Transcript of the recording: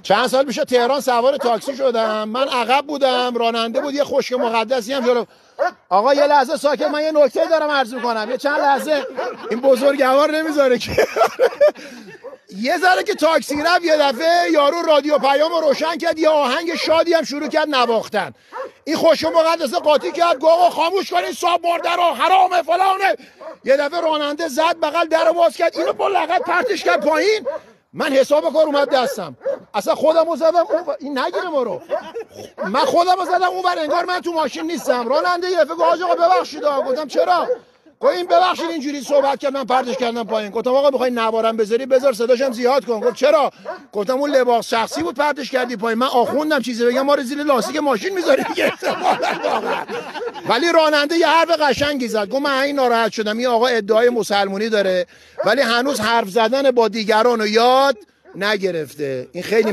چند سال پیش تهران سوار تاکسی شدم، من عقب بودم، راننده بود، یه خشک مقدسی هم جلو. آقا یه لحظه ساکت، من یه نکته دارم عرض می‌کنم. یه چند لحظه این بزرگوار نمیذاره که یه ذره که تاکسی رفت، یه دفعه یارو رادیو پیامو روشن کرد، یه آهنگ شادی هم شروع کرد نواختن. این خشک مقدس قاطی کرد، گفت آقا خاموش کنین، صاحب مرده رو حرامه فلانه. یه دفعه راننده زد بغل درو باز کرد، اینو با لغت پرتش کرد پایین. من حساب کار اومد دستم، اصلا خودمو زدم این نگیره ما رو، من خودمو زدم اون ور، انگار من تو ماشین نیستم. راننده یه دفعه گفت آقا ببخشید. گفتم چرا؟ گفت این ببخشید اینجوری صحبت کرد من پرتش کردم پایین. گفتم آقا میخوای نوارم بذاری بذار صداشم زیاد کن. گفت چرا؟ گفتم اون لباس شخصی بود پرتش کردی پایین، من آخوندم چیزی بگم ما رو زیر لاستیک ماشین میذاری دیگه. ولی راننده یه حرف قشنگی زد، گفت من این ناراحت شدم، این آقا ادعای مسلمونی داره ولی هنوز حرف زدن با دیگران رو یاد نگرفته. این خیلی